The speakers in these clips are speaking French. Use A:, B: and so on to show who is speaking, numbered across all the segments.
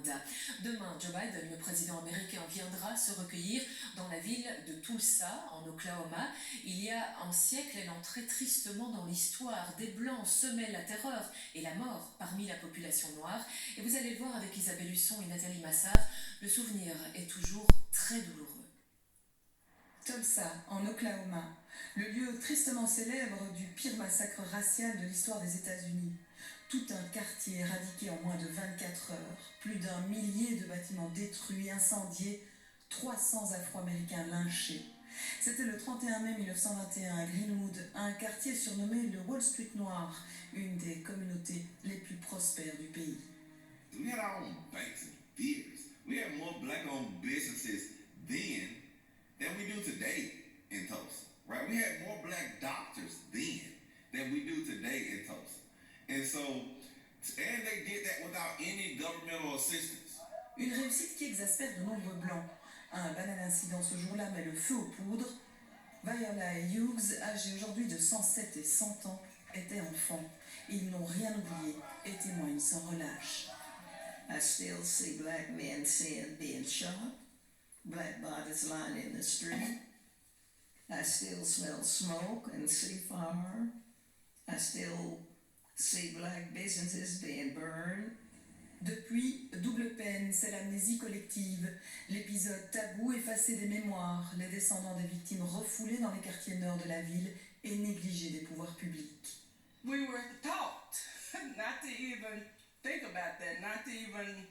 A: l'Inde. Demain, Joe Biden, le président américain, viendra se recueillir dans la ville de Tulsa, en Oklahoma. Il y a un siècle, elle entrait tristement dans l'histoire. Des Blancs semaient la terreur et la mort parmi la population noire. Et vous allez le voir avec Isabelle Husson et Nathalie Massard, le souvenir est toujours très douloureux.
B: Tulsa, en Oklahoma, le lieu tristement célèbre du pire massacre racial de l'histoire des États-Unis. Tout un quartier éradiqué en moins de 24 heures, plus d'1 millier de bâtiments détruits, incendiés, 300 Afro-Américains lynchés. C'était le 31 mai 1921 à Greenwood, un quartier surnommé le Wall Street Noir, une des communautés les plus prospères du pays.
C: We had our own banks and theaters. We had more black-owned businesses then than we do today in Tulsa, right? We had more black doctors then than we do today in Tulsa. And so, and they did that without any governmental assistance.
B: Une réussite qui exaspère de nombreux Blancs. Un banal incident ce jour-là met le feu aux poudres. Viola et Hughes, âgés aujourd'hui de 107 et 100 ans, étaient enfants. Ils n'ont rien oublié et témoignent sans relâche.
D: I still see black men being shot, black bodies lying in the street. I still smell smoke and see fire. I still see black businesses being burned.
B: Depuis, double peine, c'est l'amnésie collective, l'épisode tabou effacé des mémoires, les descendants des victimes refoulés dans les quartiers nord de la ville et négligés des pouvoirs publics.
E: We were taught not to even think about that, not to even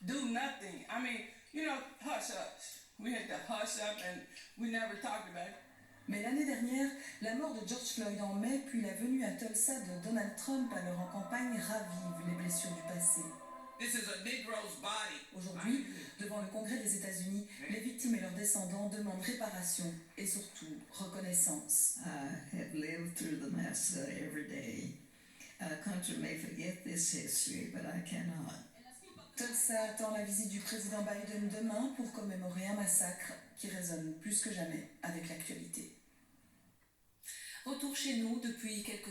E: do nothing. I mean, you know, hush hush. We had to hush up and we never talked about it.
B: Mais l'année dernière, la mort de George Floyd en mai, puis la venue à Tulsa de Donald Trump alors en campagne ravivent les blessures du passé.
E: This is a Negro's body.
B: Aujourd'hui, devant le Congrès des États-Unis, les victimes et leurs descendants demandent réparation et surtout reconnaissance.
D: I have lived through the massacre every day. Our country may forget this history, but I cannot.
B: Tulsa attend la visite du président Biden demain pour commémorer un massacre qui résonne plus que jamais avec l'actualité.
A: Retour chez nous depuis quelques